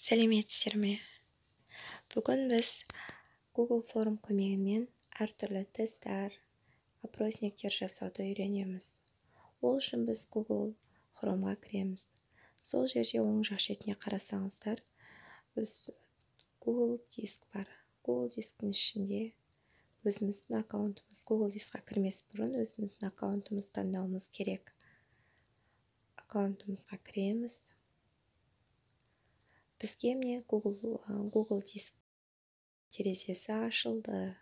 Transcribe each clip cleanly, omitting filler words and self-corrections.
Сәлеметсіздер ме? Бүгін біз Google форм көмегімен әртүрлі тесттер, опросниктер жасауды үйренеміз. Ол үшін біз Google Chrome'ға кіреміз. Сол жерде оң жақ шетіне қарасаңыздар, Google диск бар. Google дисктің ішінде өзіміздің аккаунтымыз, Google дискқа кірмес бұрын өзіміздің аккаунтымызды таңдауымыз керек. Аккаунтымызға кіреміз. Бізге міне Google диск терезесі ашылды.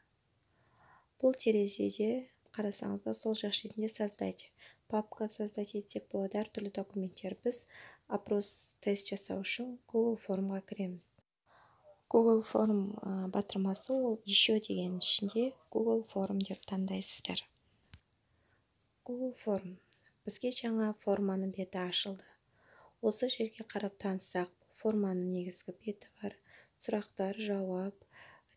Бұл терезеде қарасаңыздар сол жақ шетінде создать. Папка создать етсек болады, әртүрлі документтер. Біз опрос тест жасау үшін Google формға кіреміз. Google форм батырмасы ол еще деген ішінде Google форм деп таңдайсыздар. Google форм. Бізге жаңа форманың беті ашылды. Осы жерге қарап танысақ, форманың негізгі беті бар. Сұрақтар, жауап,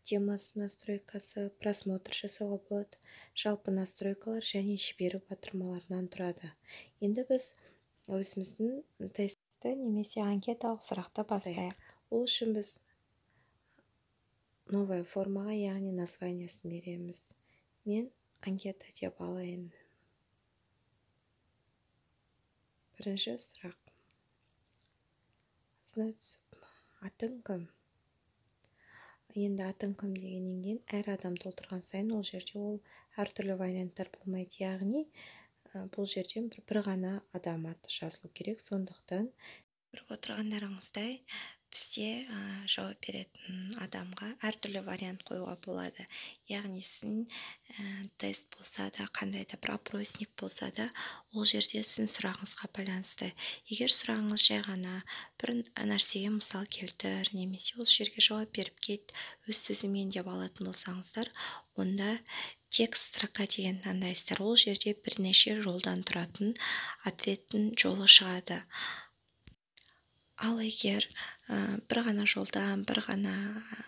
темасы, настройкасы, просмотр жасауға болады. Жалпы настройкалар және жіберу батырмаларынан тұрады. Енді біз өзіміздің тестті немесе анкеталық сұрақты бастайық. Ол үшін біз новая формаға, яғни названиясын береміз. Мен анкета деп алайын. Бірінші сұрақ. Атың кім? Енді атын кім дегеннен кейін әр адам толтырған сайын ол жерде ол әртүрлі варианттар болмайды. Яғни бұл жерден бір ғана адам аты жазылу керек. Сондықтан көріп отырғандарыңыздай бізде жауап беретін адамға әртүрлі вариант қоюға болады. Яғни сіздің тест болса да, қандай да бір опросник болса да, ол жерде сіздің сұрағыңызға байланысты. Егер сұрағыңыз жай ғана бір нәрсеге мысал келтір, немесе осы жерге жауап беріп кет, өз сөзімен деп алатын болсаңыздар, онда текст строка деген таңдайсыздар. Ол жерде бірнеше жолдан тұратын ответтің жолы шығады. Ал егер бір ғана жолдан, бір ғана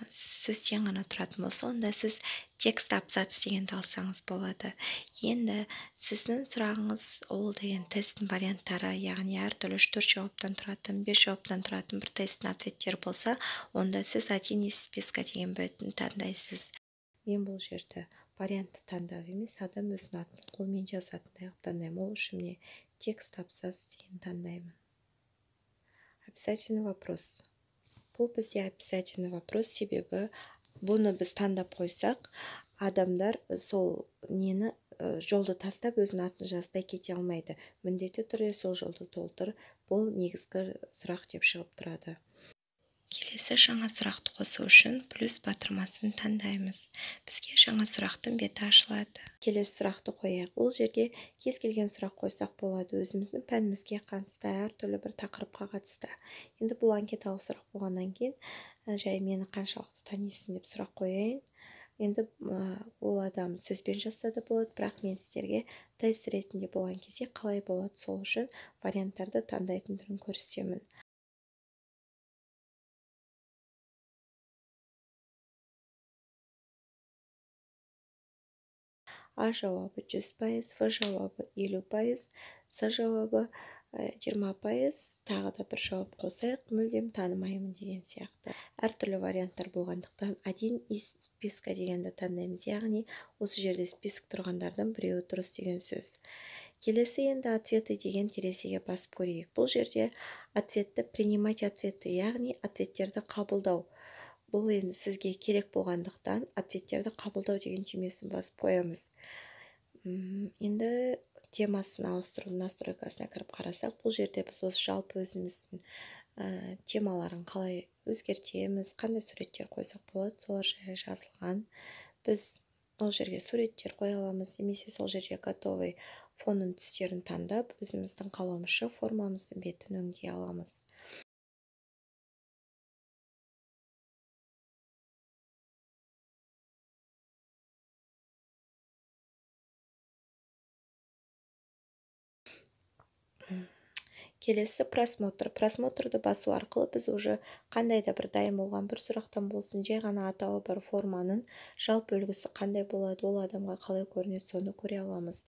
сөзден ғана тұратын болса, онда сіз текст абзац дегенді алсаңыз болады. Енді сіздің сұрағыңыз ол деген тесттің варианттары, яғни әртүрлі 3-4 жауаптан тұратын, 5 жауаптан тұратын бір тесттің ответтері болса, онда сіз один из списка деген бетін таңдайсыз. Мен бұл жерді вариантты таңдау емес, адам өзінің атын қолмен жазатындай таңдаймын. Ол үшін міне текст абзац деген таңдаймын. Обязательный вопрос. Бұл бізде обязательный вопрос, себебі бұны біз таңдап қойсақ, адамдар сол нені жолды тастап өзінің атын жазбай кете алмайды. Міндетті түрде сол жолды толтыр. Бұл негізгі сұрақ деп шығып тұрады. Келесі жаңа сұрақты қосу үшін плюс батырмасын таңдаймыз. Бізге жаңа сұрақтың беті ашылады. Келесі сұрақты қояйық. Ол жерге кез келген сұрақ қойсақ болады. Өзіміздің пәнімізге қатысты, әртүрлі бір тақырыпқа қатысты. Енді бұл анкеталық сұрақ болғаннан кейін, жай мені қаншалықты танисың деп сұрақ қояйын. Енді ол адам сөзбен жазса да болады, бірақ мен сіздерге тест ретінде болған кезде қалай болады, сол үшін варианттарды таңдайтын түрін көрсетемін. А жауабы 100%, В жауабы 50%, С жауабы 20%, тағы да бір жауап қосайық, мүлдем танымаймын деген сияқты. Әртүрлі варианттар болғандықтан один из списка дегенді таңдаймыз, яғни осы жерде список тұрғандардың біреуі дұрыс деген сөз. Келесі енді ответы деген терезеге басып көрейік. Бұл жерде ответті принимать ответті, яғни ответтерді қабылдау. Бұл енді сізге керек болғандықтан ответтерді қабылдау деген түймесін басып қоямыз. Енді темасын ауыстыру настройкасына кіріп қарасақ, бұл жерде біз осы жалпы өзіміздің темаларын қалай өзгертеміз, қандай суреттер қойсақ болады, солар жайлы жазылған. Біз ол жерге суреттер қоя аламыз, немесе сол жерге готовый фонның түстерін таңдап, өзіміздің қаламызша формамыздың бетін өңдей аламыз. Келесі просмотр. Просмотрды басу арқылы біз уже қандай да бір дайын болған бір сұрақтан болсын, жай ғана атауы бар форманың жалпы үлгісі қандай болады, ол адамға қалай көрінеді, соны көре аламыз.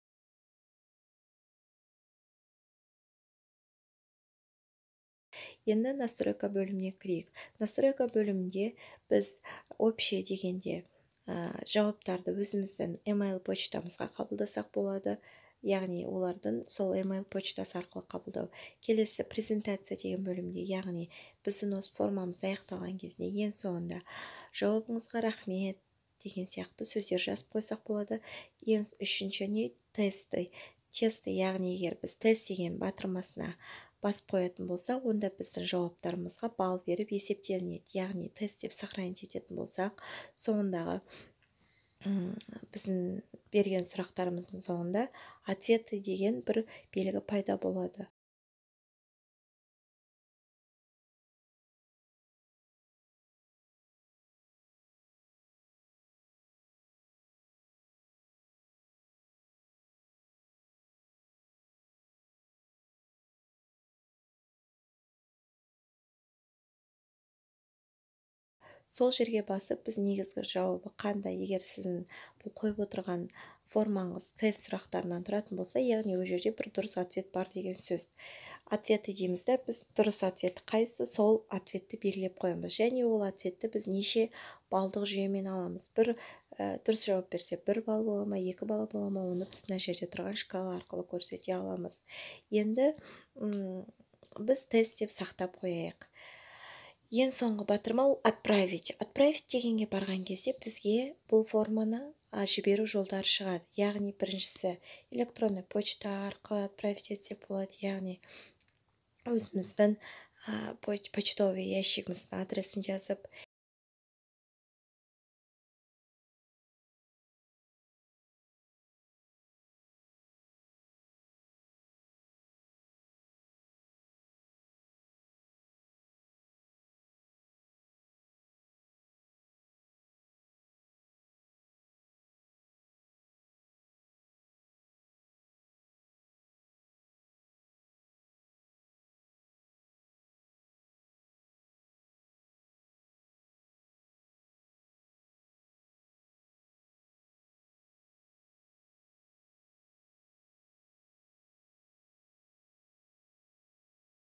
Енді настройка бөліміне кірейік. Настройка бөлімінде біз общий дегенде жауаптарды өзіміздің email почтамызға қабылдасақ болады, яғни олардың сол email почтасы арқылы қабылдау. Келесі презентация деген бөлімде, яғни біздің осы формамыз аяқталған кезінде ең соңында жауабыңызға рахмет деген сияқты сөздер жазып қойсақ болады. Ең үшінші не тесты, яғни егер біз тест деген батырмасына басып қоятын болсақ, онда біздің жауаптарымызға балл беріп есептелінеді. Яғни тест деп сохранить ететін болсақ, соңындағы біздің берген сұрақтарымыздың соңында ответы деген бір белгі пайда болады. Сол жерге басып, біз негізгі жауабы қандай, егер сіздің бұл қойып отырған формаңыз тест сұрақтарынан тұратын болса, яғни ол жерде бір дұрыс ответ бар деген сөз. Ответті дейміз да, біз дұрыс ответті қайсы, сол ответті белгілеп қоямыз. Және ол ответті біз неше балдық жүйемен аламыз. Бір дұрыс жауап берсе 1 балл бола ма, 2 балл бола ма, оны біз мына жерде тұрған шкала арқылы көрсете аламыз. Енді біз тест деп сақтап қояйық. Ең соңғы батырма ол отправить. Отправить дегенге барған кезде бізге бұл форманы жіберу жолдары шығады. Яғни біріншісі электронный почта арқылы отправить етсек болады. Яғни өзіміздің почтовый ящигіміздің адресін жазып,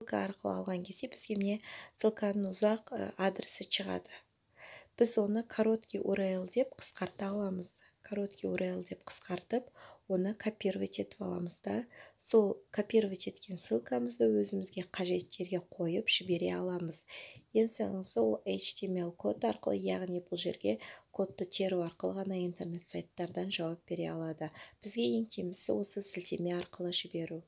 ссылка арқылы алған кезде бізге міне ссылканың ұзақ адресі шығады. Біз оны короткий URL деп қысқарта аламыз. Короткий URL деп қысқартып, оны копировать етіп аламыз да, сол копировать еткен ссылкамызды өзімізге қажет жерге қойып жібере аламыз. Ең соңғысы ол HTML код арқылы, яғни бұл жерге кодты теру арқылы ғана интернет сайттардан жауап бере алады. Бізге ең тиімдісі осы сілтеме арқылы жіберу.